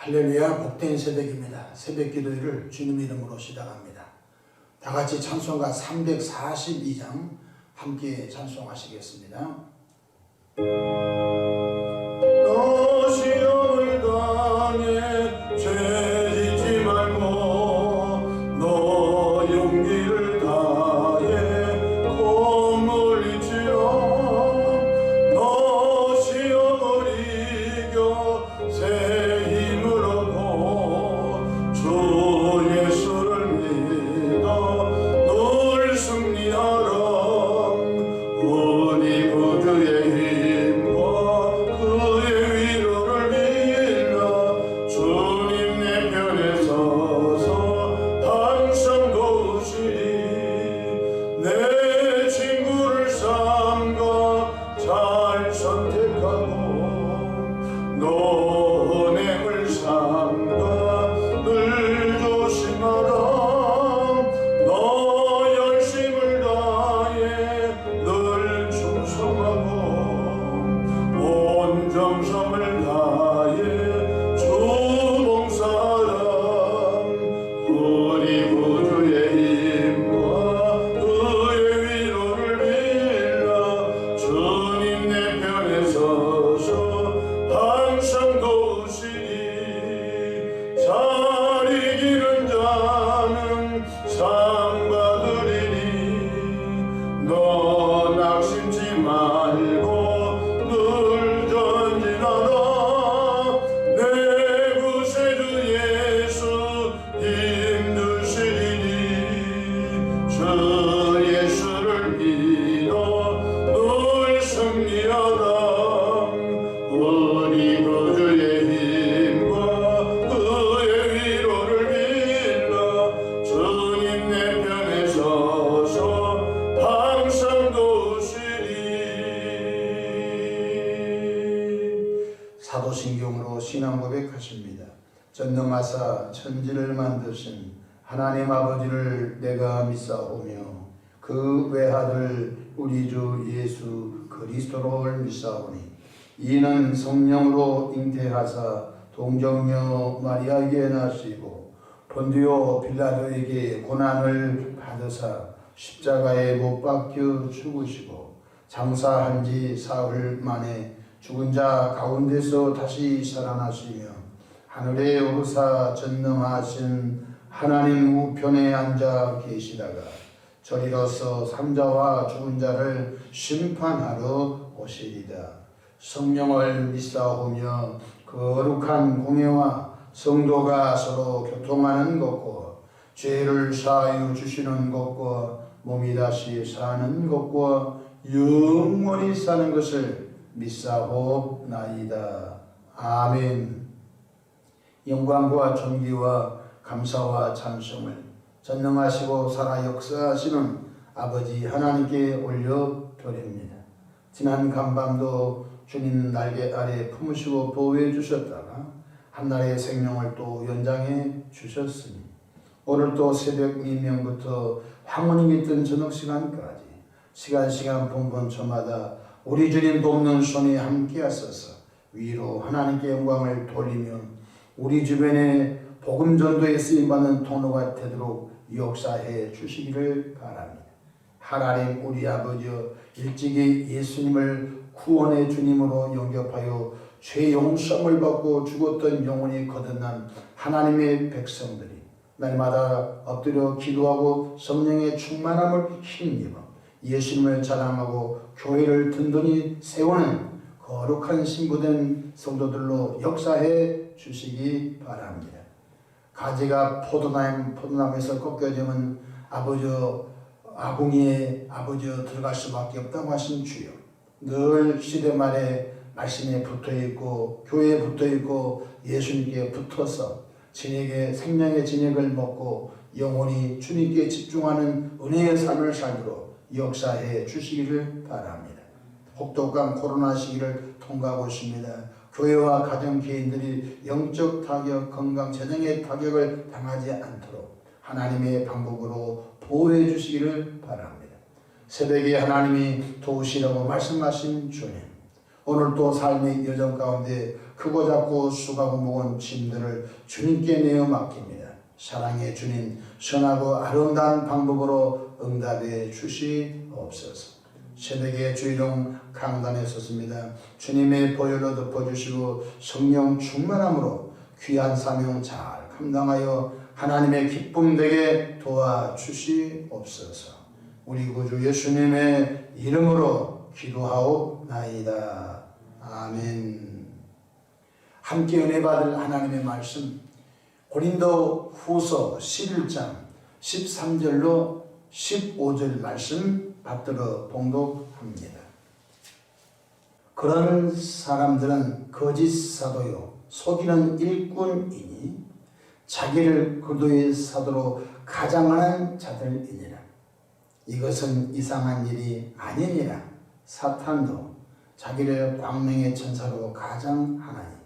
할렐루야, 복된 새벽입니다. 새벽 기도회를 주님 이름으로 시작합니다. 다 같이 찬송가 342장 함께 찬송하시겠습니다. 너 시험을 당해 죄 짓지 말고 너 용기를 다해 곧 물리치라. 너 시험을 이겨 새 힘을 얻고 주 예수를 믿어 늘 승리하라. 우리 구주의 힘과 그의 위로를 빌라. 주님 내 편에 서서 항상 도우시리. 내 친구를 삼가 잘 선택하고 너 은행을 삼가 늘 조심하라. 너 열심을 다해 늘 충성하고 온 정성을 다해 주 봉사하라. 우리 구주의 힘과 그의 위로를 빌라. 주님 내 편에 서서 항상 도우시리. 잘 이기는 자는 상 받으리니 너 낙심치 말고 늘 전진하라. 내 구세주 예수 힘주시리니 주 예수를 믿어 늘 승리하라. 우리 구주의 힘과 그의 위로를 빌라. 주님 내 편에 서서 항상 도우시리. 사도신경으로 신앙 고백하십니다. 전능하사 천지를 만드신 하나님 아버지를 내가 믿사오며 그 외아들 우리 주 예수 그리스도를 믿사오니 이는 성령으로 잉태하사 동정녀 마리아에게 나시고 본디오 빌라도에게 고난을 받으사 십자가에 못 박혀 죽으시고 장사한 지 사흘 만에 죽은 자 가운데서 다시 살아나시며 하늘에 오르사 전능하신 하나님 우편에 앉아 계시다가 저리로서 산자와 죽은 자를 심판하러 오시리다. 성령을 믿사오며 거룩한 공예와 성도가 서로 교통하는 것과 죄를 사하여 주시는 것과 몸이 다시 사는 것과 영원히 사는 것을 믿사옵나이다. 아멘. 영광과 존귀와 감사와 찬송을 전능하시고 살아 역사하시는 아버지 하나님께 올려드립니다. 지난 간밤도 주님 날개 아래 품으시고 보호해 주셨다가 한날의 생명을 또 연장해 주셨으니 오늘 또 새벽 미명부터 황혼이 깃든 저녁 시간까지 시간 분분초마다 우리 주님 돕는 손이 함께 하소서. 위로 하나님께 영광을 돌리며 우리 주변에 복음 전도에 쓰임받는 통로가 되도록 역사해 주시기를 바랍니다. 하나님 우리 아버지여, 일찍이 예수님을 구원의 주님으로 영접하여 죄 용서를 받고 죽었던 영혼이 거듭난 하나님의 백성들이 날마다 엎드려 기도하고 성령의 충만함을 힘입어 예수님을 자랑하고 교회를 든든히 세우는 거룩한 신부된 성도들로 역사해 주시기 바랍니다. 가지가 포도나무에서 꺾여지면 아궁이에 아버지여 들어갈 수밖에 없다고 하신 주여, 늘 시대 말에 말씀에 붙어있고 교회에 붙어있고 예수님께 붙어서 진액의 생명의 진액을 먹고 영원히 주님께 집중하는 은혜의 삶을 살도록 역사해 주시기를 바랍니다. 혹독한 코로나 시기를 통과하고 있습니다. 교회와 가정 개인들이 영적 타격, 건강, 재정의 타격을 당하지 않도록 하나님의 방법으로 보호해 주시기를 바랍니다. 새벽에 하나님이 도우시라고 말씀하신 주님, 오늘 또 삶의 여정 가운데 크고 작고 수고하고 무거운 짐들을 주님께 내어 맡깁니다. 사랑의 주님, 선하고 아름다운 방법으로 응답해 주시옵소서. 새벽에 주일용 강단에 섰습니다. 주님의 보혈로 덮어주시고 성령 충만함으로 귀한 사명 잘 감당하여 하나님의 기쁨 되게 도와주시옵소서. 우리 구주 예수님의 이름으로 기도하옵나이다. 아멘. 함께 은혜 받을 하나님의 말씀 고린도 후서 11장 13절로 15절 말씀 받들어 봉독합니다. 그런 사람들은 거짓 사도요 속이는 일꾼이니 자기를 그리스도의 사도로 가장하는 자들이니라. 이것은 이상한 일이 아니니라. 사탄도 자기를 광명의 천사로 가장하나니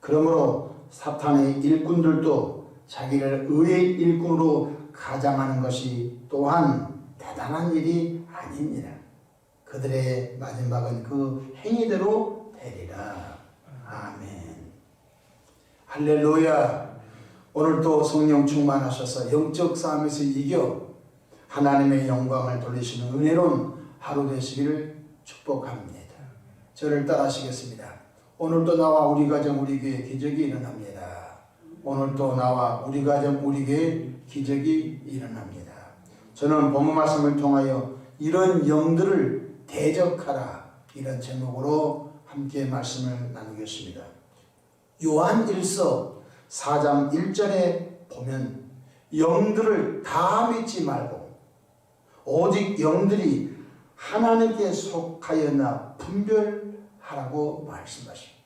그러므로 사탄의 일꾼들도 자기를 의의 일꾼으로 가장하는 것이 또한 대단한 일이 아니니라. 그들의 마지막은 그 행위대로 되리라. 아멘. 할렐루야. 오늘도 성령 충만하셔서 영적 싸움에서 이겨 하나님의 영광을 돌리시는 은혜로운 하루 되시기를 축복합니다. 저를 따라하시겠습니다. 오늘도 나와 우리 가정 우리 교회 기적이 일어납니다. 오늘도 나와 우리 가정 우리 교회 기적이 일어납니다. 저는 본문 말씀을 통하여 이런 영들을 대적하라 이런 제목으로 함께 말씀을 나누겠습니다. 요한 1서 4장 1절에 보면 영들을 다 믿지 말고 오직 영들이 하나님께 속하였나 분별하라고 말씀하십니다.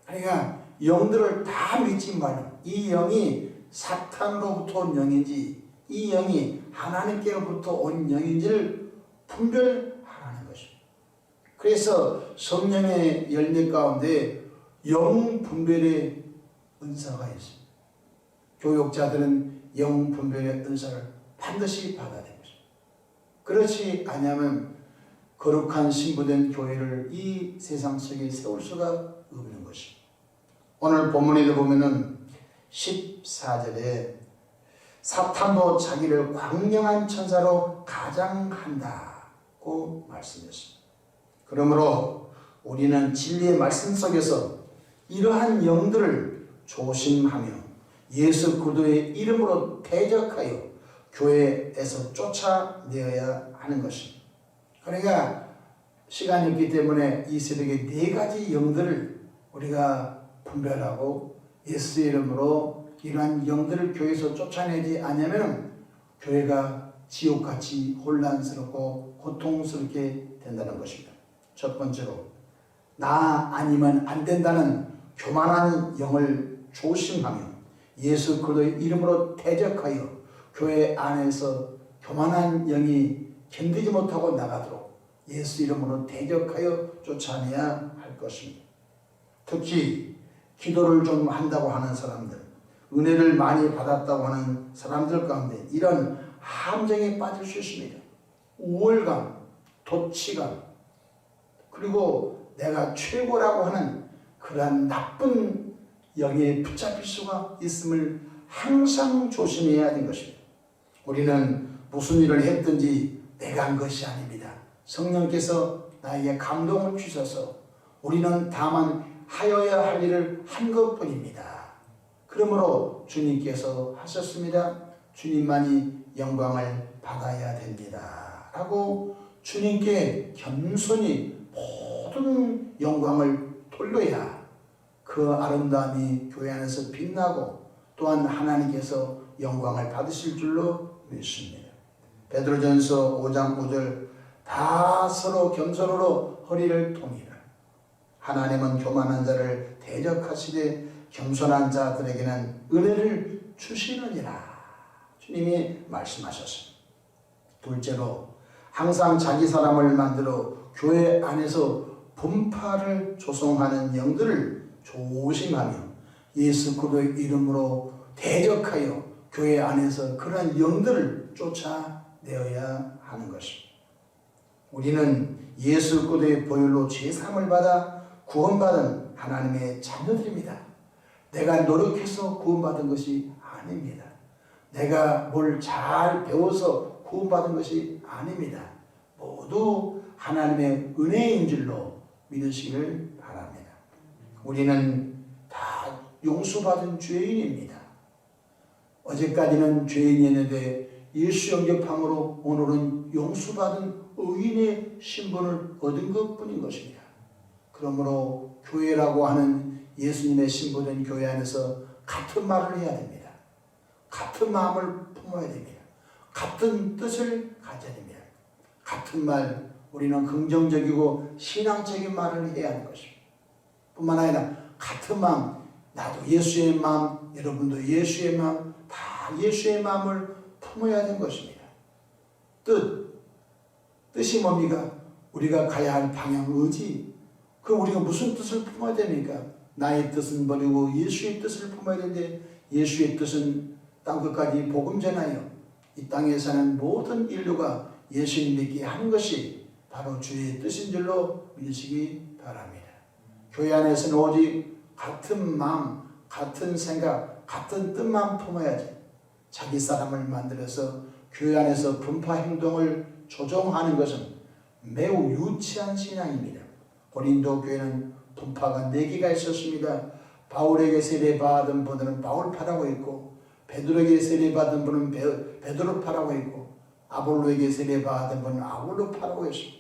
그러니까 영들을 다 믿지 말고 이 영이 사탄으로부터 온 영인지 이 영이 하나님께로부터 온 영인지를 분별하라는 것입니다. 그래서 성령의 열매 가운데 영 분별의 은사가 있습니다. 교육자들은 영 분별의 은사를 반드시 받아야 됩니다. 그렇지 않으면 거룩한 신부된 교회를 이 세상 속에 세울 수가 없는 것입니다. 오늘 본문에도 보면은 14절에 사탄도 자기를 광명한 천사로 가장한다고 말씀했습니다. 그러므로 우리는 진리의 말씀 속에서 이러한 영들을 조심하며 예수 그리스도의 이름으로 대적하여 교회에서 쫓아내어야 하는 것입니다. 그러니까 시간이 없기 때문에 이 새벽에 4가지 영들을 우리가 분별하고 예수의 이름으로 이러한 영들을 교회에서 쫓아내지 않으면 교회가 지옥같이 혼란스럽고 고통스럽게 된다는 것입니다. 첫 번째로 나 아니면 안 된다는 교만한 영을 조심하며 예수 그리스도의 이름으로 대적하여 교회 안에서 교만한 영이 견디지 못하고 나가도록 예수 이름으로 대적하여 쫓아내야 할 것입니다. 특히 기도를 좀 한다고 하는 사람들, 은혜를 많이 받았다고 하는 사람들 가운데 이런 함정에 빠질 수 있습니다. 우월감, 도치감, 그리고 내가 최고라고 하는 그러한 나쁜 영에 붙잡힐 수가 있음을 항상 조심해야 하는 것입니다. 우리는 무슨 일을 했든지 내가 한 것이 아닙니다. 성령께서 나에게 감동을 주셔서 우리는 다만 하여야 할 일을 한 것뿐입니다. 그러므로 주님께서 하셨습니다. 주님만이 영광을 받아야 됩니다. 라고 주님께 겸손히 모든 영광을 돌려야 그 아름다움이 교회 안에서 빛나고 또한 하나님께서 영광을 받으실 줄로 믿습니다. 베드로전서 5장 5절 다 서로 겸손으로 허리를 동이라. 하나님은 교만한 자를 대적하시되 겸손한 자들에게는 은혜를 주시느니라. 주님이 말씀하셨습니다. 둘째로 항상 자기 사람을 만들어 교회 안에서 분파를 조성하는 영들을 조심하며 예수 그리스도의 이름으로 대적하여 교회 안에서 그러한 영들을 쫓아내어야 하는 것입니다. 우리는 예수 그리스도의 보혈로 죄 사함을 받아 구원받은 하나님의 자녀들입니다. 내가 노력해서 구원받은 것이 아닙니다. 내가 뭘 잘 배워서 구원받은 것이 아닙니다. 모두 하나님의 은혜인 줄로 믿으시길 바랍니다. 우리는 다 용서받은 죄인입니다. 어제까지는 죄인이었는데 예수 영접함으로 오늘은 용서받은 의인의 신분을 얻은 것뿐인 것입니다. 그러므로 교회라고 하는 예수님의 신부된 교회 안에서 같은 말을 해야 됩니다. 같은 마음을 품어야 됩니다. 같은 뜻을 가져야 됩니다. 같은 말, 우리는 긍정적이고 신앙적인 말을 해야 하는 것입니다. 뿐만 아니라 같은 마음, 나도 예수의 마음, 여러분도 예수의 마음, 다 예수의 마음을 품어야 하는 것입니다. 뜻이 뭡니까? 우리가 가야 할 방향, 의지. 그럼 우리가 무슨 뜻을 품어야 됩니까? 나의 뜻은 버리고 예수의 뜻을 품어야 되는데, 예수의 뜻은 땅끝까지 복음 전하여 이 땅에 사는 모든 인류가 예수님 믿게 하는 것이 바로 주의 뜻인 줄로 믿으시기 바랍니다. 교회 안에서는 오직 같은 마음, 같은 생각, 같은 뜻만 품어야지, 자기 사람을 만들어서 교회 안에서 분파 행동을 조종하는 것은 매우 유치한 신앙입니다. 고린도 교회는 분파가 4개가 있었습니다. 바울에게 세례받은 분들은 바울파라고 했고, 베드로에게 세례받은 분은 베드로파라고 했고, 아볼로에게 세례받은 분은 아볼로파라고 했습니다.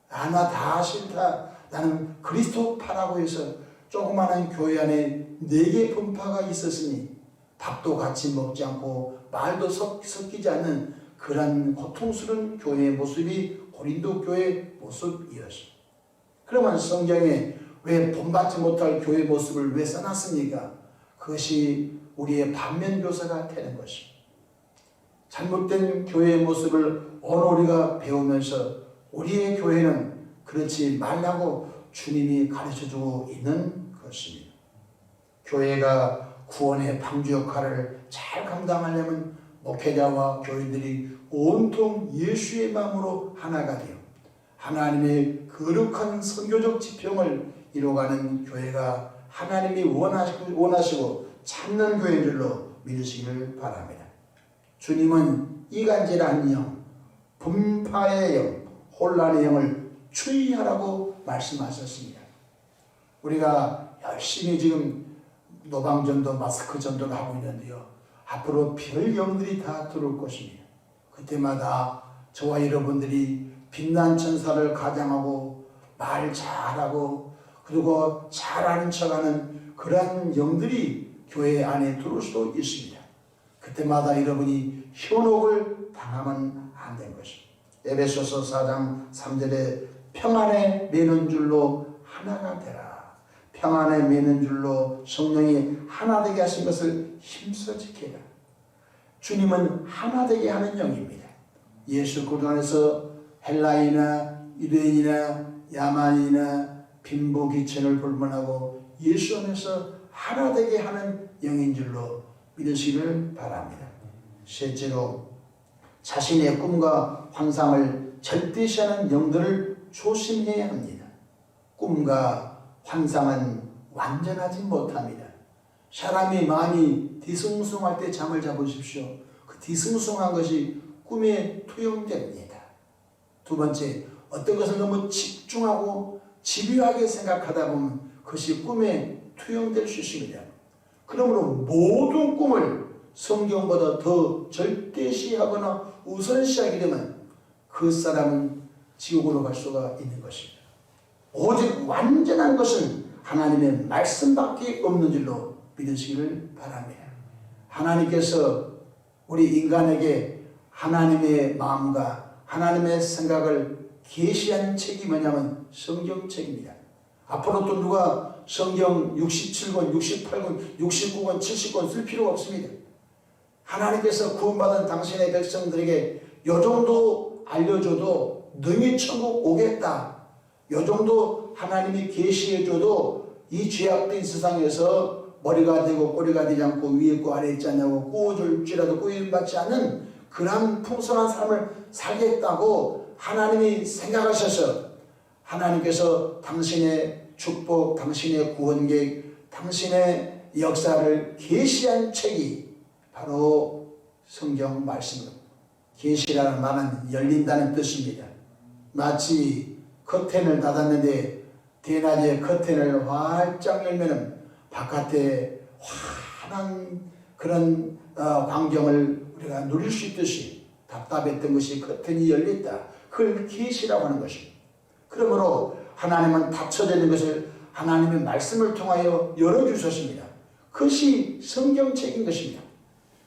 나 다 싫다, 나는 그리스도파라고 해서 조그마한 교회 안에 4개 분파가 있었으니 밥도 같이 먹지 않고 말도 섞이지 않는 그런 고통스러운 교회의 모습이 고린도 교회의 모습이었습니다. 그러면 성경에 왜 본받지 못할 교회의 모습을 왜 써놨습니까? 그것이 우리의 반면교사가 되는 것입니다. 잘못된 교회의 모습을 오늘 우리가 배우면서 우리의 교회는 그렇지 말라고 주님이 가르쳐주고 있는 것입니다. 교회가 구원의 방주 역할을 잘 감당하려면 목회자와 교인들이 온통 예수의 마음으로 하나가 되어 하나님의 거룩한 선교적 지평을 이루어가는 교회가 하나님이 원하시고 찾는 교회인 줄로 믿으시기를 바랍니다. 주님은 이간질한 영, 분파의 영, 혼란의 영을 추이하라고 말씀하셨습니다. 우리가 열심히 지금 노방전도 마스크 전도를 하고 있는데요, 앞으로 별 영들이 다 들어올 것입니다. 그때마다 저와 여러분들이 빛난 천사를 가장하고 말 잘하고 그리고 잘하는 척하는 그러한 영들이 교회 안에 들어올 수도 있습니다. 그때마다 여러분이 현혹을 당하면 안 된 것입니다. 에베소서 4장 3절에 평안에 매는 줄로 하나가 되라. 평안에 매는 줄로 성령이 하나 되게 하신 것을 힘써 지키라. 주님은 하나 되게 하는 영입니다. 예수 그리스도 안에서 헬라이나 유대인이나 야만이나 빈부 귀천을 불문하고 예수 안에서 하나 되게 하는 영인 줄로 믿으시기를 바랍니다. 셋째로 자신의 꿈과 환상을 절대시하는 영들을 조심해야 합니다. 꿈과 환상은 완전하지 못합니다. 사람이 마음이 뒤숭숭할 때 잠을 잡으십시오. 그 뒤숭숭한 것이 꿈에 투영됩니다. 두 번째, 어떤 것을 너무 집중하고 집요하게 생각하다 보면 그것이 꿈에 투영될 수 있습니다. 그러므로 모든 꿈을 성경보다 더 절대시하거나 우선시하게 되면 그 사람은 지옥으로 갈 수가 있는 것입니다. 오직 완전한 것은 하나님의 말씀밖에 없는 줄로 믿으시기를 바랍니다. 하나님께서 우리 인간에게 하나님의 마음과 하나님의 생각을 계시한 책이 뭐냐면 성경책입니다. 앞으로 또 누가 성경 67권, 68권, 69권, 70권 쓸 필요가 없습니다. 하나님께서 구원받은 당신의 백성들에게 요 정도 알려줘도 능히 천국 오겠다, 요 정도 하나님이 계시해줘도 이 죄악된 세상에서 머리가 되고 꼬리가 되지 않고 위에 있고 아래 있지 않냐고 구워줄지라도 구원받지 않는 그런 풍성한 삶을 살겠다고 하나님이 생각하셔서 하나님께서 당신의 축복, 당신의 구원 계획, 당신의 역사를 계시한 책이 바로 성경 말씀입니다. 계시라는 말은 열린다는 뜻입니다. 마치 커튼을 닫았는데 대낮에 커튼을 활짝 열면 바깥에 환한 그런 광경을 우리가 누릴 수 있듯이 답답했던 것이 커튼이 열렸다. 그걸 계시라고 하는 것입니다. 그러므로 하나님은 닫혀져 있는 것을 하나님의 말씀을 통하여 열어주셨습니다. 그것이 성경책인 것입니다.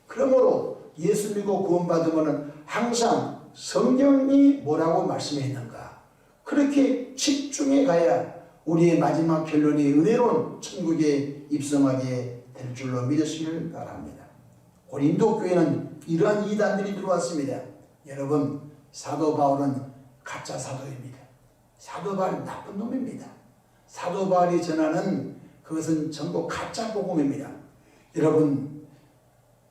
그러므로 예수 믿고 구원받으면 항상 성경이 뭐라고 말씀했는가 그렇게 집중해 가야 우리의 마지막 결론이 은혜로운 천국에 입성하게 될 줄로 믿으시길 바랍니다. 고린도 교회는 이러한 이단들이 들어왔습니다. 여러분, 사도 바울은 가짜 사도입니다. 사도 바울은 나쁜 놈입니다. 사도 바울이 전하는 그것은 전부 가짜 복음입니다. 여러분,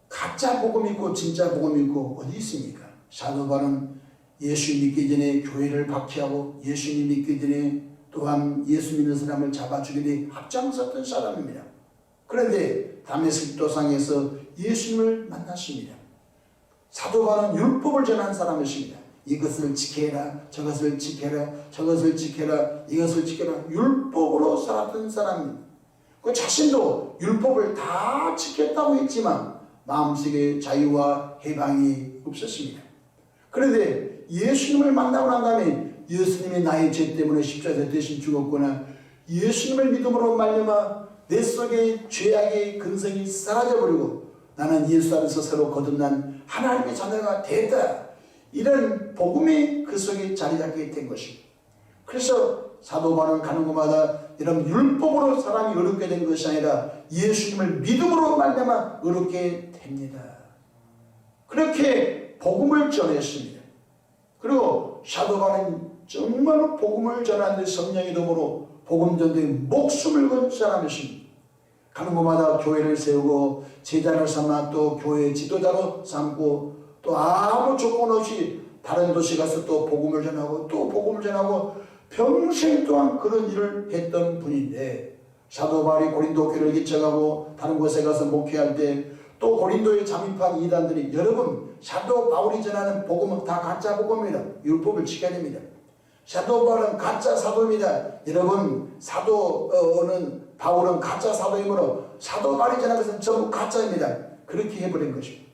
가짜 복음 있고 진짜 복음 있고 어디 있습니까? 사도 바울은 예수 믿기 전에 교회를 박해하고 예수님 믿기 전에 또한 예수 믿는 사람을 잡아 죽이되 앞장섰던 사람입니다. 그런데 다메섹 도상에서 예수님을 만났습니다. 사도 바울은 율법을 전한 사람이십니다. 이것을 지켜라, 저것을 지켜라, 저것을 지켜라, 이것을 지켜라. 율법으로 살았던 사람입니다. 그 자신도 율법을 다 지켰다고 했지만 마음속에 자유와 해방이 없었습니다. 그런데 예수님을 만나고 난 다음에 예수님이 나의 죄 때문에 십자가에 대신 죽었구나, 예수님을 믿음으로 말미암아 내 속의 죄악의 근성이 사라져버리고 나는 예수 안에서 새로 거듭난 하나님의 자녀가 됐다, 이런 복음이 그 속에 자리 잡게 된 것입니다. 그래서 사도 바울은 가는 곳마다 이런 율법으로 사람이 의롭게 된 것이 아니라 예수님을 믿음으로 말미암아 의롭게 됩니다. 그렇게 복음을 전했습니다. 그리고 사도 바울은 정말로 복음을 전하는데 성령의 도움으로 복음 전도에 목숨을 건 사람이십니다. 가는 곳마다 교회를 세우고 제자를 삼아 또 교회 지도자로 삼고 또 아무 조건 없이 다른 도시 가서 또 복음을 전하고 또 복음을 전하고 평생 동안 그런 일을 했던 분인데, 사도 바울이 고린도 교회를 개척하고 다른 곳에 가서 목회할 때 또 고린도에 잠입한 이단들이, 여러분, 사도 바울이 전하는 복음은 다 가짜 복음입니다. 율법을 지켜야 됩니다. 사도 바울은 가짜 사도입니다. 여러분, 사도는 바울은 가짜 사도이므로 사도 바울이 전하는 것은 전부 가짜입니다. 그렇게 해버린 것입니다.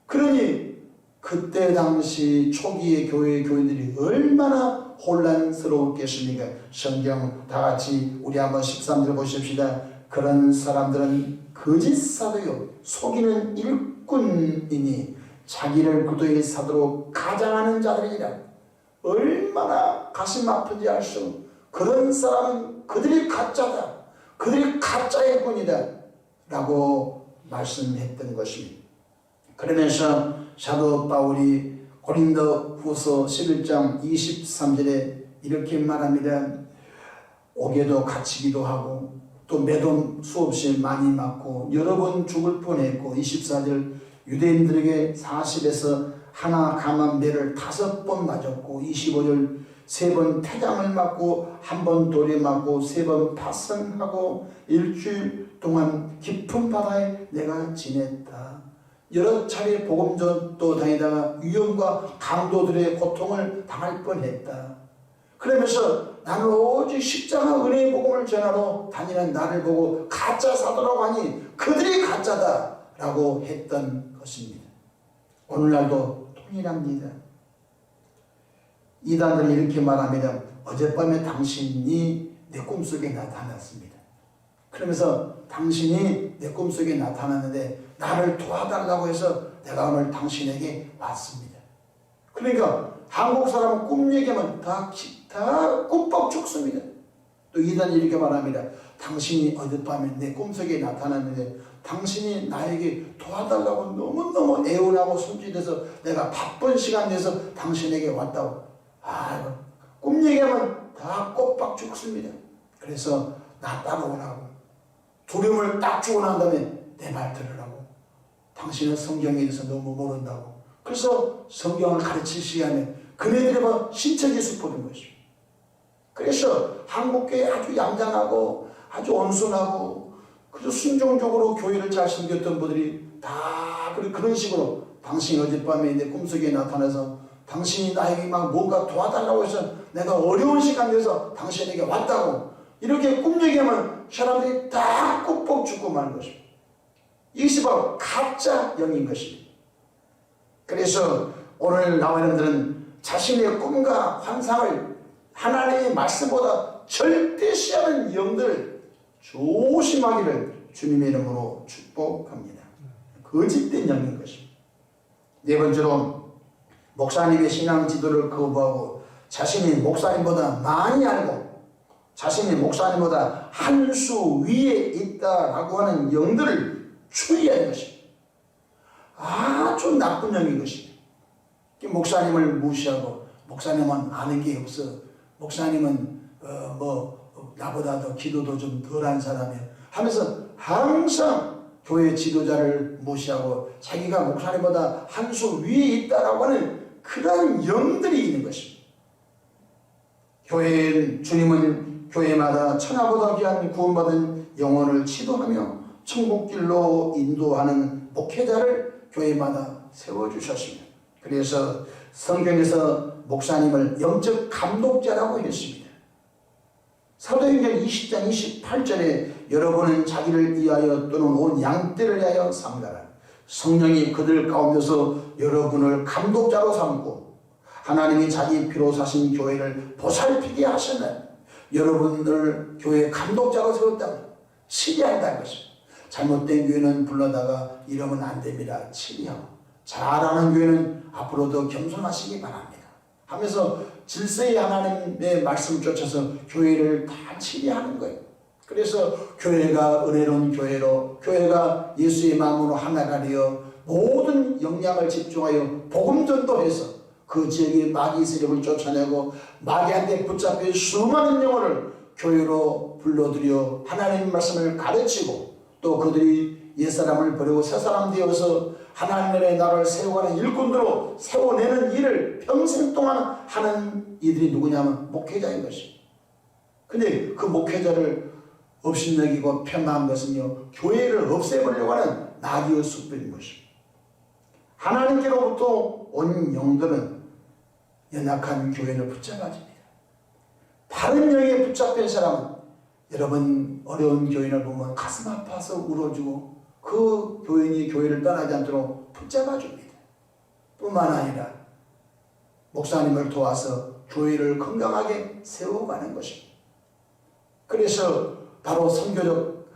그러니 그때 당시 초기의 교회들이 얼마나 혼란스러웠겠습니까? 성경 다 같이 우리 한번 13절 보십시다. 그런 사람들은 거짓 사도요 속이는 일꾼이니 자기를 그도의 사도로 가장하는 자들이라. 얼마나 가슴 아픈지 알 수 없는 그런 사람은 그들이 가짜다, 그들이 가짜의 군이다 라고 말씀했던 것입니다. 그러면서 사도 바울이 고린도 후서 11장 23절에 이렇게 말합니다. 옥에도 갇히기도 하고 또 매도 수없이 많이 맞고 여러 번 죽을 뻔했고, 24절 유대인들에게 40에서 하나 감한 매를 5번 맞았고, 25절 3번 태장을 맞고 1번 돌에 맞고 3번 파선하고 일주일 동안 깊은 바다에 내가 지냈다. 여러 차례 복음전도 다니다가 위험과 강도들의 고통을 당할 뻔했다. 그러면서 나는 오직 십자가 은혜의 복음을 전하러 다니는 나를 보고 가짜 사도라고 하니 그들이 가짜다 라고 했던 것입니다. 오늘날도 동일합니다. 이단들이 이렇게 말합니다. 어젯밤에 당신이 내 꿈속에 나타났습니다. 그러면서 당신이 내 꿈속에 나타났는데 나를 도와달라고 해서 내가 오늘 당신에게 왔습니다. 그러니까 한국 사람은 꿈 얘기하면 다 꿈뻑 죽습니다. 또 이단이 이렇게 말합니다. 당신이 어젯밤에 내 꿈속에 나타났는데 당신이 나에게 도와달라고 너무너무 애원하고 손짓해서 내가 바쁜 시간 내서 당신에게 왔다고. 꿈 얘기하면 다 꼬박 죽습니다. 그래서 나 따라오라고, 두려움을 딱 주고 난 다음에 내 말 들으라고, 당신은 성경에 대해서 너무 모른다고. 그래서 성경을 가르칠 시간에 그네들의 신체기 수법인 것입니다. 그래서 한국교회 아주 얌전하고 아주 온순하고 그저 순종적으로 교회를 잘 섬겼던 분들이 다 그런 식으로 당신이 어젯밤에 내 꿈속에 나타나서 당신이 나에게 막 뭔가 도와달라고 해서 내가 어려운 시간에서 당신에게 왔다고 이렇게 꿈 얘기하면 사람들이 다 꾹뻑 죽고 마는 것입니다. 이것이 바로 가짜 영인 것입니다. 그래서 오늘 나와 여러분들은 자신의 꿈과 환상을 하나님의 말씀보다 절대시하는 영들을 조심하기를 주님의 이름으로 축복합니다. 거짓된 영인 것입니다. 네 번째로 목사님의 신앙 지도를 거부하고 자신이 목사님보다 많이 알고 자신이 목사님보다 한 수 위에 있다라고 하는 영들을 추이하는 것입니다. 아주 나쁜 영인 것입니다. 목사님을 무시하고 목사님은 아는 게 없어. 목사님은 나보다 더 기도도 좀 덜한 사람이야 하면서 항상 교회 지도자를 무시하고 자기가 목사님보다 한 수 위에 있다라고 하는 그런 영들이 있는 것입니다. 주님은 교회마다 천하보다 귀한 구원받은 영혼을 치도하며 천국길로 인도하는 목회자를 교회마다 세워주셨습니다. 그래서 성경에서 목사님을 영적 감독자라고 했습니다. 사도행전 20장 28절에 여러분은 자기를 위하여 또는 온 양떼를 위하여 삼가라. 성령이 그들 가운데서 여러분을 감독자로 삼고 하나님이 자기 피로 사신 교회를 보살피게 하셨나니 여러분을 교회 감독자로 세웠다고 치리한다는 것입니다. 잘못된 교회는 불러다가 이러면 안 됩니다. 치리하고 잘하는 교회는 앞으로도 겸손하시기 바랍니다 하면서 질서의 하나님의 말씀을 쫓아서 교회를 다 치리하는 거예요. 그래서 교회가 은혜로운 교회로 교회가 예수의 마음으로 하나가 되어 모든 역량을 집중하여 복음 전도해서 그 지역의 마귀 세력을 쫓아내고 마귀한테 붙잡혀 수많은 영혼을 교회로 불러들여 하나님의 말씀을 가르치고 또 그들이 옛사람을 버리고 새사람 되어서 하나님의 나라를 세워가는 일꾼들로 세워내는 일을 평생 동안 하는 이들이 누구냐면 목회자인 것입니다. 근데 그 목회자를 업신여기고 폄하한 것은요, 교회를 없애버리려고 하는 나귀의 숫배인 것입니다. 하나님께로부터 온 영들은 연약한 교회를 붙잡아줍니다. 다른 영에 붙잡힌 사람은 여러분 어려운 교인을 보면 가슴 아파서 울어주고 그 교인이 교회를 떠나지 않도록 붙잡아줍니다. 뿐만 아니라 목사님을 도와서 교회를 건강하게 세워가는 것입니다. 그래서 바로 선교적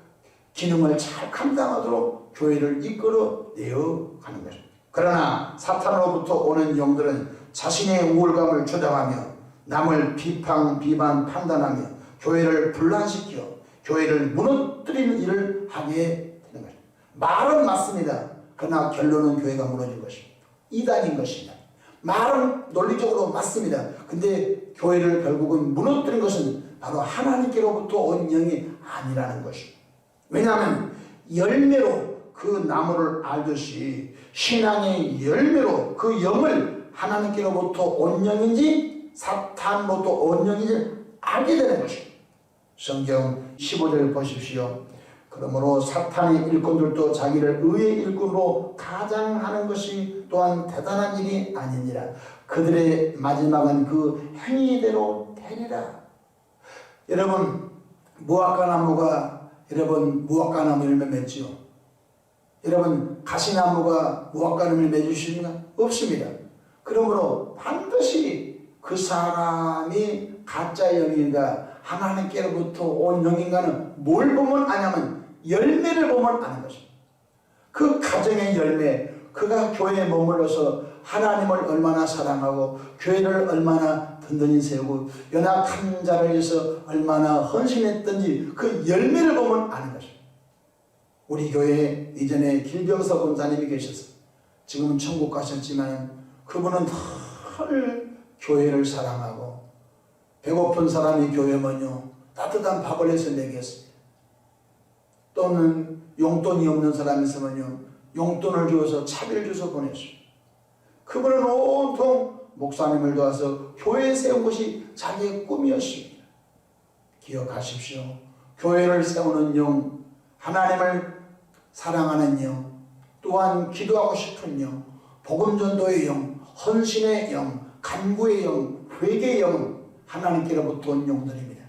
기능을 잘 감당하도록 교회를 이끌어내어 가는 것입니다. 그러나 사탄으로부터 오는 영들은 자신의 우월감을 주장하며 남을 비판, 판단하며 교회를 분란시켜 교회를 무너뜨리는 일을 하게 되는 것입니다. 말은 맞습니다. 그러나 결론은 교회가 무너진 것입니다. 이단인 것입니다. 말은 논리적으로 맞습니다. 근데 교회를 결국은 무너뜨린 것은 바로 하나님께로부터 온 영이 아니라는 것입니다. 왜냐하면 열매로 그 나무를 알듯이 신앙의 열매로 그 영을 하나님께로부터 온 영인지 사탄으로부터 온 영인지 알게 되는 것입니다. 성경 15절 보십시오. 그러므로 사탄의 일꾼들도 자기를 의의 일꾼으로 가장하는 것이 또한 대단한 일이 아니니라. 그들의 마지막은 그 행위대로 되리라. 여러분 무화과나무가 무화과나무 열매 맺지요. 여러분 가시나무가 무화과나무를 맺으십니까? 없습니다. 그러므로 반드시 그 사람이 가짜 영인가 하나님께로부터 온 영인가는 뭘 보면 아냐면 열매를 보면 아는 것입니다. 그 가정의 열매, 그가 교회에 머물러서 하나님을 얼마나 사랑하고 교회를 얼마나 든든히 세우고 연약한 자를 위해서 얼마나 헌신했던지 그 열매를 보면 아는 것입니다. 우리 교회에 이전에 길병서 권사님이 계셨어요. 지금은 천국 가셨지만 그분은 늘 교회를 사랑하고 배고픈 사람이 교회면요 따뜻한 밥을 해서 먹였습니다. 또는 용돈이 없는 사람이 있으면요 용돈을 주어서 차비를 주어서 보냈습니다. 그분은 온통 목사님을 도와서 교회에 세운 것이 자기의 꿈이었습니다. 기억하십시오. 교회를 세우는 영, 하나님을 사랑하는 영, 또한 기도하고 싶은 영, 복음전도의 영, 헌신의 영, 간구의 영, 회개의 영, 하나님께로부터 온 영들입니다.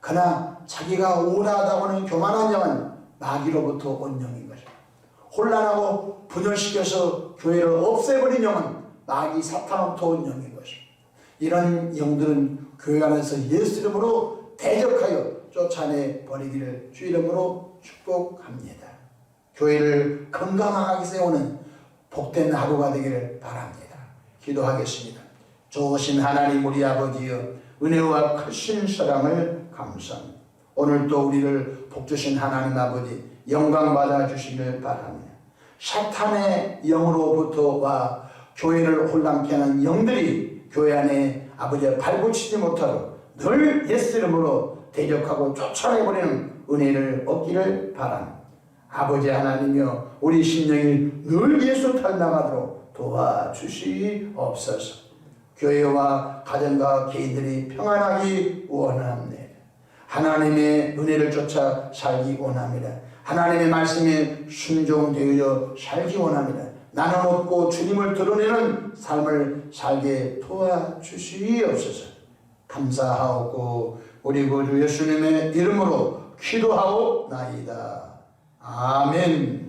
그러나 자기가 우월하다고 하는 교만한 영은 마귀로부터 온 영인 것입니다. 혼란하고 분열시켜서 교회를 없애버린 영은 마귀 사탄으로부터 온 영인 것입니다. 이런 영들은 교회 안에서 예수 이름으로 대적하여 쫓아내 버리기를 주 이름으로 축복합니다. 교회를 건강하게 세우는 복된 하루가 되기를 바랍니다. 기도하겠습니다. 좋으신 하나님 우리 아버지여, 은혜와 크신 사랑을 감사합니다. 오늘 또 우리를 복주신 하나님 아버지 영광 받아 주시길 바랍니다. 사탄의 영으로부터와 교회를 혼란케 하는 영들이 교회 안에 아버지의 발붙이지 못하도록 늘 예수 이름으로 대적하고 쫓아내버리는 은혜를 얻기를 바랍니다. 아버지 하나님이여, 우리 심령이 늘 예수 닮아가도록 도와주시옵소서. 교회와 가정과 개인들이 평안하기 원합니다. 하나님의 은혜를 쫓아 살기 원합니다. 하나님의 말씀에 순종되어 살기 원합니다. 나는 없고 주님을 드러내는 삶을 살게 도와주시옵소서. 감사하옵고 우리 구주 예수님의 이름으로 기도하옵나이다. 아멘.